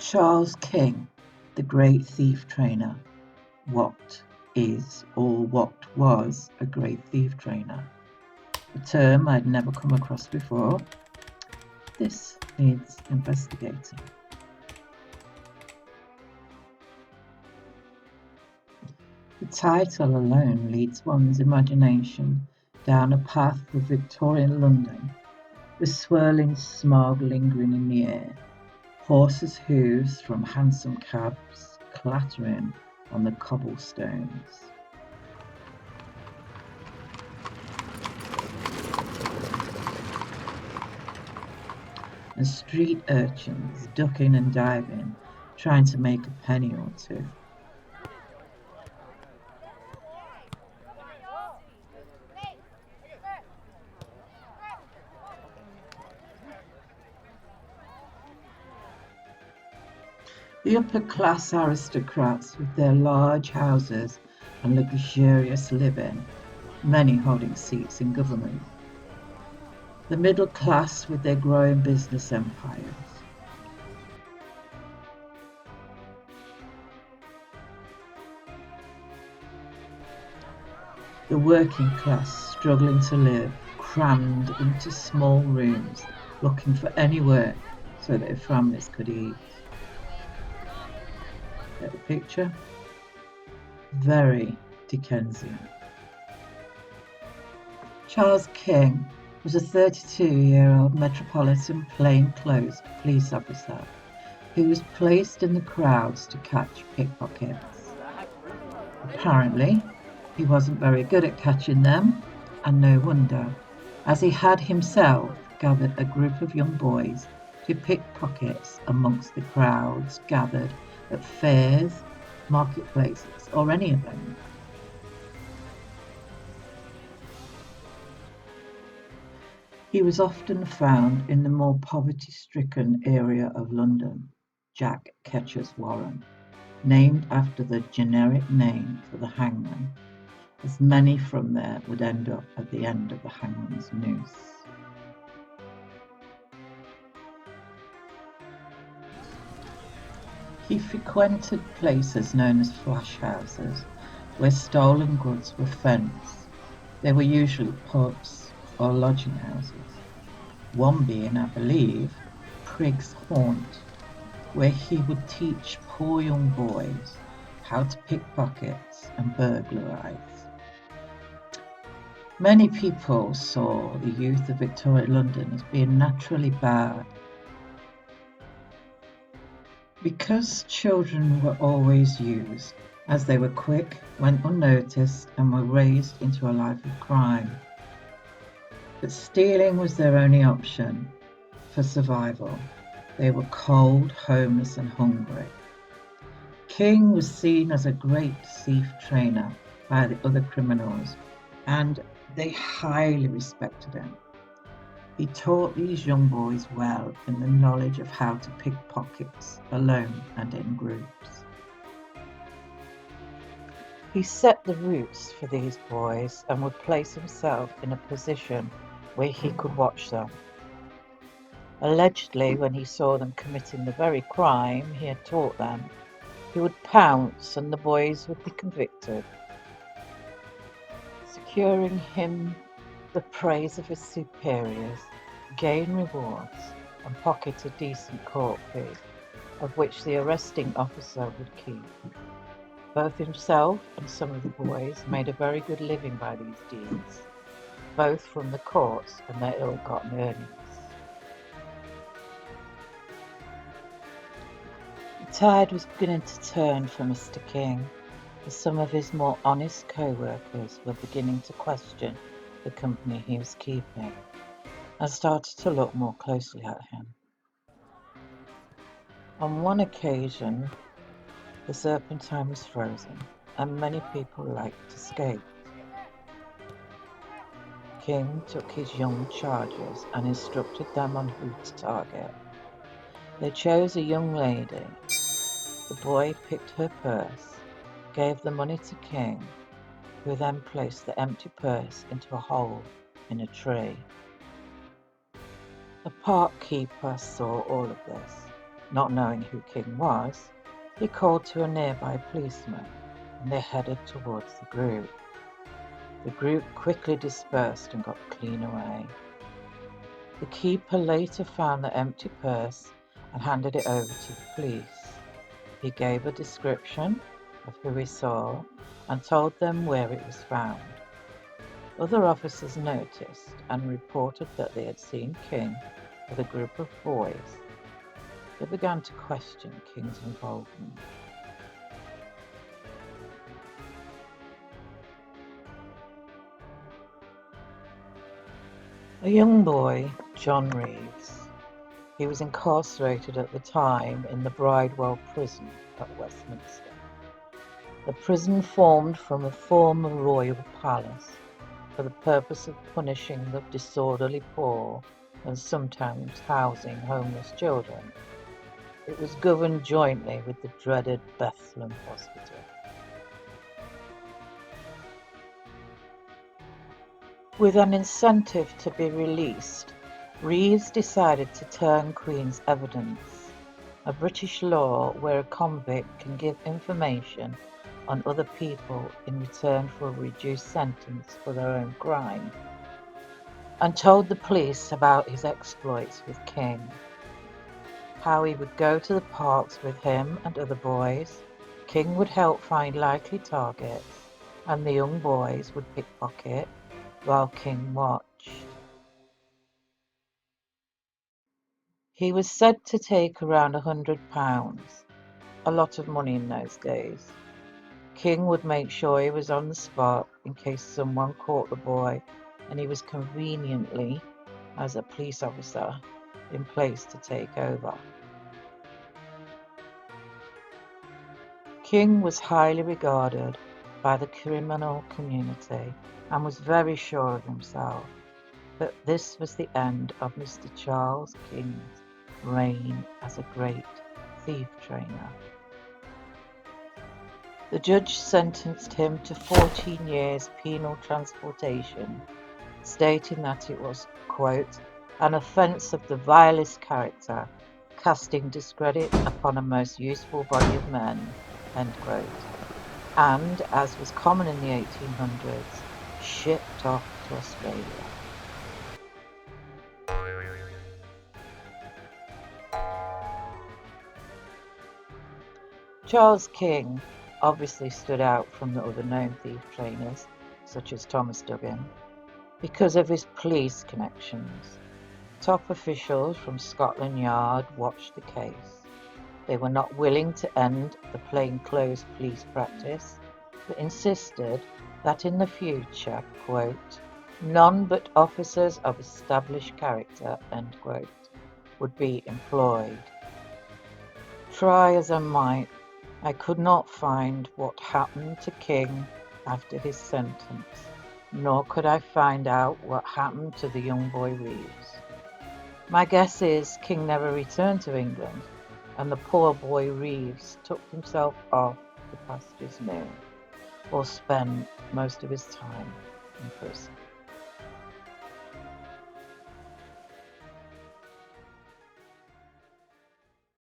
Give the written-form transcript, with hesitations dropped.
Charles King, the great thief trainer. What is or what was a great thief trainer? A term I'd never come across before. This needs investigating. The title alone leads one's imagination down a path of Victorian London, with swirling smog lingering in the air, horses' hooves from hansom cabs clattering on the cobblestones. And street urchins ducking and diving, trying to make a penny or two. The upper-class aristocrats with their large houses and luxurious living, many holding seats in government. The middle class with their growing business empires. The working class struggling to live, crammed into small rooms, looking for any work so their families could eat. Get the picture? Very Dickensian. Charles King was a 32-year-old Metropolitan plainclothes police officer who was placed in the crowds to catch pickpockets. Apparently, he wasn't very good at catching them, and no wonder, as he had himself gathered a group of young boys to pick pockets amongst the crowds gathered at fairs, marketplaces, or any event. He was often found in the more poverty-stricken area of London, Jack Ketcher's Warren, named after the generic name for the hangman, as many from there would end up at the end of the hangman's noose. He frequented places known as flash houses, where stolen goods were fenced. They were usually pubs or lodging houses, one being, I believe, Prigg's Haunt, where he would teach poor young boys how to pickpockets and burglarize. Many people saw the youth of Victorian London as being naturally bad. Because children were always used, as they were quick, went unnoticed, and were raised into a life of crime. But stealing was their only option for survival. They were cold, homeless, and hungry. King was seen as a great thief trainer by the other criminals, and they highly respected him. He taught these young boys well in the knowledge of how to pick pockets alone and in groups. He set the routes for these boys and would place himself in a position where he could watch them. Allegedly, when he saw them committing the very crime he had taught them, he would pounce and the boys would be convicted, securing him the praise of his superiors, gain rewards, and pocket a decent court fee, of which the arresting officer would keep. Both himself and some of the boys made a very good living by these deeds, both from the courts and their ill-gotten earnings. The tide was beginning to turn for Mr. King, as some of his more honest co-workers were beginning to question the company he was keeping, and started to look more closely at him. On one occasion, the Serpentine was frozen, and many people liked to skate. King took his young charges and instructed them on who to target. They chose a young lady. The boy picked her purse, gave the money to King, who then placed the empty purse into a hole in a tree. A park keeper saw all of this Not knowing who King was, he called to a nearby policeman, and they headed towards the group. The group quickly dispersed and got clean away. The keeper later found the empty purse and handed it over to the police. He gave a description of who he saw and told them where it was found. Other officers noticed and reported that they had seen King with a group of boys. They began to question King's involvement. A young boy, John Reeves. He was incarcerated at the time in the Bridewell prison at Westminster. The prison formed from a former royal palace for the purpose of punishing the disorderly poor and sometimes housing homeless children. It was governed jointly with the dreaded Bethlehem Hospital. With an incentive to be released, Reeves decided to turn Queen's evidence, a British law where a convict can give information on other people in return for a reduced sentence for their own crime, and told the police about his exploits with King. How he would go to the parks with him and other boys, King would help find likely targets, and the young boys would pickpocket while King watched. He was said to take around £100, a lot of money in those days. King would make sure he was on the spot in case someone caught the boy, and he was conveniently, as a police officer, in place to take over. King was highly regarded by the criminal community and was very sure of himself. But this was the end of Mr. Charles King's reign as a great thief trainer. The judge sentenced him to 14 years penal transportation, stating that it was, quote, an offence of the vilest character, casting discredit upon a most useful body of men, end quote, and, as was common in the 1800s, shipped off to Australia. Charles King obviously stood out from the other known thief trainers, such as Thomas Duggan, because of his police connections. Top officials from Scotland Yard watched the case. They were not willing to end the plainclothes police practice, but insisted that in the future, quote, none but officers of established character, end quote, would be employed. Try as I might, I could not find what happened to King after his sentence, nor could I find out what happened to the young boy Reeves. My guess is King never returned to England, and the poor boy Reeves took himself off to pastures new, or spent most of his time in prison.